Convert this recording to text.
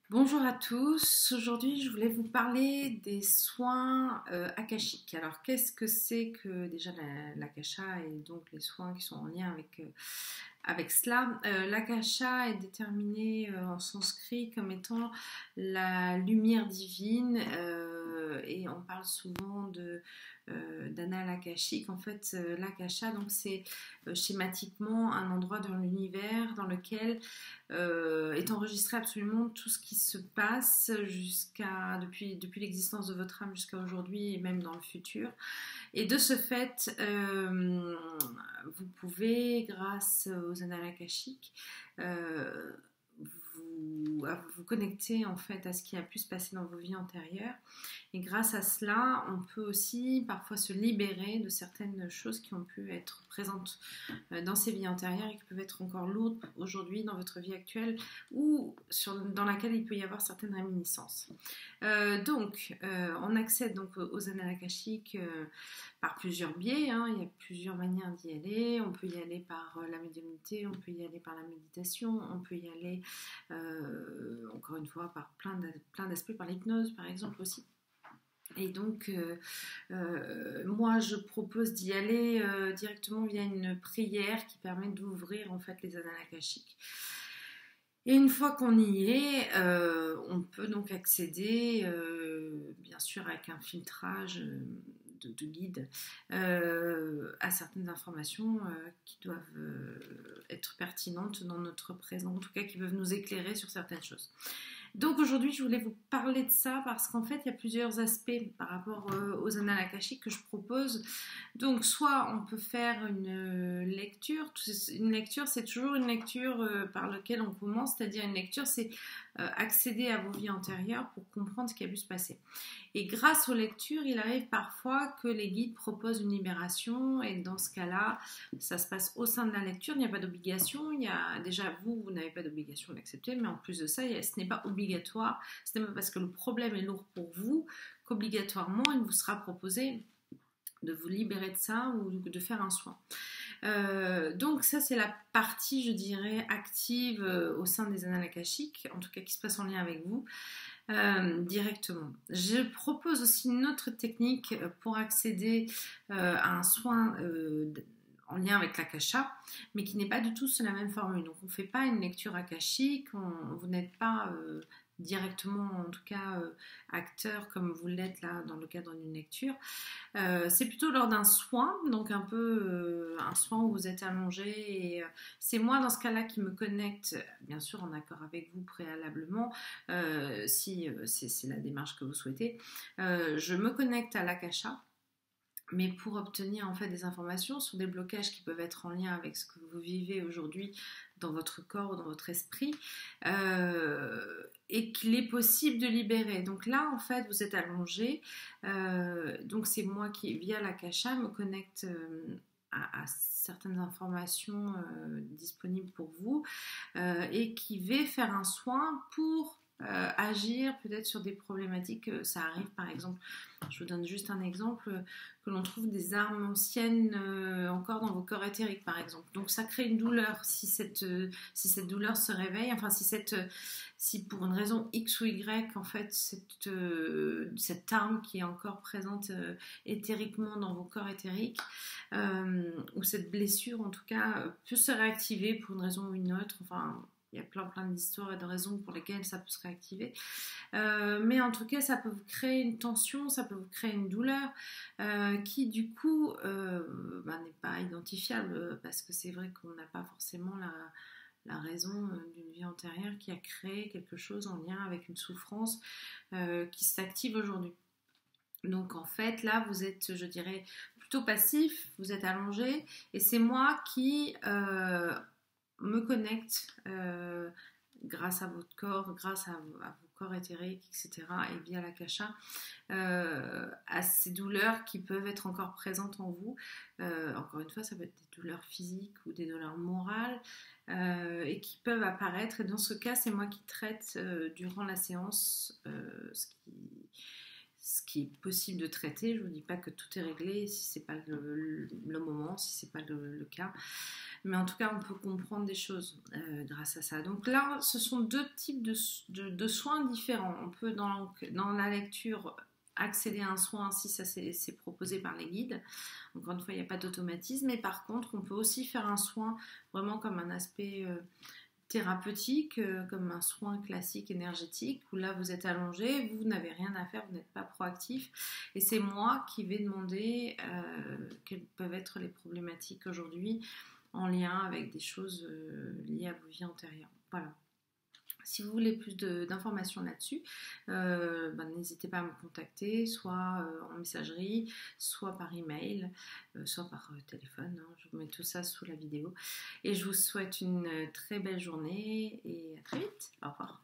Bonjour à tous, aujourd'hui je voulais vous parler des soins akashiques. Alors qu'est-ce que c'est que déjà l'akasha et donc les soins qui sont en lien avec cela? L'akasha est déterminé en sanskrit comme étant la lumière divine et on parle souvent d'annales akashiques. En fait, l'akasha donc c'est schématiquement un endroit dans l'univers dans lequel est enregistré absolument tout ce qui se passe depuis l'existence de votre âme jusqu'à aujourd'hui et même dans le futur. Et de ce fait, vous pouvez, grâce aux annales akashiques, euh, vous connecter en fait à ce qui a pu se passer dans vos vies antérieures. Et grâce à cela, on peut aussi parfois se libérer de certaines choses qui ont pu être présentes dans ces vies antérieures et qui peuvent être encore lourdes aujourd'hui dans votre vie actuelle ou dans laquelle il peut y avoir certaines réminiscences. On accède donc aux annales akashiques par plusieurs biais, hein. Il y a plusieurs manières d'y aller. On peut y aller par la médiumnité, on peut y aller par la méditation, on peut y aller encore une fois par plein d'aspects, par l'hypnose par exemple aussi. Et donc, moi, je propose d'y aller directement via une prière qui permet d'ouvrir en fait les annales akashiques. Et une fois qu'on y est, on peut donc accéder, bien sûr avec un filtrage de guide, à certaines informations qui doivent être pertinentes dans notre présent, en tout cas qui peuvent nous éclairer sur certaines choses. Donc aujourd'hui, je voulais vous parler de ça parce qu'en fait, il y a plusieurs aspects par rapport aux annales akashiques que je propose. Donc, soit on peut faire une lecture. Une lecture, c'est toujours une lecture par laquelle on commence, c'est-à-dire une lecture, c'est accéder à vos vies antérieures pour comprendre ce qui a pu se passer. Et grâce aux lectures, il arrive parfois que les guides proposent une libération et dans ce cas-là, ça se passe au sein de la lecture, il n'y a pas d'obligation, il y a déjà vous n'avez pas d'obligation d'accepter, mais en plus de ça, ce n'est pas obligatoire, ce n'est pas parce que le problème est lourd pour vous qu'obligatoirement il vous sera proposé de vous libérer de ça ou de faire un soin. Donc ça c'est la partie je dirais active au sein des annales akashiques, en tout cas qui se passe en lien avec vous. Directement. Je propose aussi une autre technique pour accéder à un soin en lien avec l'akasha, mais qui n'est pas du tout sous la même formule. Donc on ne fait pas une lecture akashique, vous n'êtes pas directement, en tout cas, acteur comme vous l'êtes là dans le cadre d'une lecture. C'est plutôt lors d'un soin, donc un peu un soin où vous êtes allongé et c'est moi dans ce cas-là qui me connecte, bien sûr en accord avec vous préalablement, si c'est la démarche que vous souhaitez. Je me connecte à l'akasha, mais pour obtenir en fait des informations sur des blocages qui peuvent être en lien avec ce que vous vivez aujourd'hui dans votre corps ou dans votre esprit, et qu'il est possible de libérer. Donc là, en fait, vous êtes allongé, donc c'est moi qui, via l'akasha, me connecte à certaines informations disponibles pour vous et qui va faire un soin pour agir peut-être sur des problématiques. Ça arrive par exemple, je vous donne juste un exemple, que l'on trouve des armes anciennes encore dans vos corps éthériques par exemple. Donc ça crée une douleur si cette douleur se réveille, enfin si pour une raison X ou Y en fait cette arme qui est encore présente éthériquement dans vos corps éthériques, ou cette blessure en tout cas peut se réactiver pour une raison ou une autre, enfin il y a plein d'histoires et de raisons pour lesquelles ça peut se réactiver. Mais en tout cas, ça peut vous créer une tension, ça peut vous créer une douleur qui, du coup, n'est pas identifiable parce que c'est vrai qu'on n'a pas forcément la raison d'une vie antérieure qui a créé quelque chose en lien avec une souffrance qui s'active aujourd'hui. Donc en fait, là, vous êtes, je dirais, plutôt passif, vous êtes allongé et c'est moi qui me connecte grâce à votre corps, grâce à vos corps éthériques, etc. et via l'akasha, à ces douleurs qui peuvent être encore présentes en vous. Encore une fois, ça peut être des douleurs physiques ou des douleurs morales et qui peuvent apparaître. Et dans ce cas, c'est moi qui traite durant la séance ce qui est possible de traiter. Je ne vous dis pas que tout est réglé si ce n'est pas le moment, si ce n'est pas le cas. Mais en tout cas, on peut comprendre des choses grâce à ça. Donc là, ce sont deux types de soins différents. On peut, dans la lecture, accéder à un soin si ça c'est proposé par les guides. Encore une fois, il n'y a pas d'automatisme. Mais par contre, on peut aussi faire un soin vraiment comme un aspect thérapeutique, comme un soin classique énergétique, où là, vous êtes allongé, vous n'avez rien à faire, vous n'êtes pas proactif. Et c'est moi qui vais demander quelles peuvent être les problématiques aujourd'hui en lien avec des choses liées à vos vies antérieures. Voilà. Si vous voulez plus d'informations là-dessus, n'hésitez pas à me contacter, soit en messagerie, soit par email, soit par téléphone. Hein. Je vous mets tout ça sous la vidéo. Et je vous souhaite une très belle journée et à très vite. Au revoir.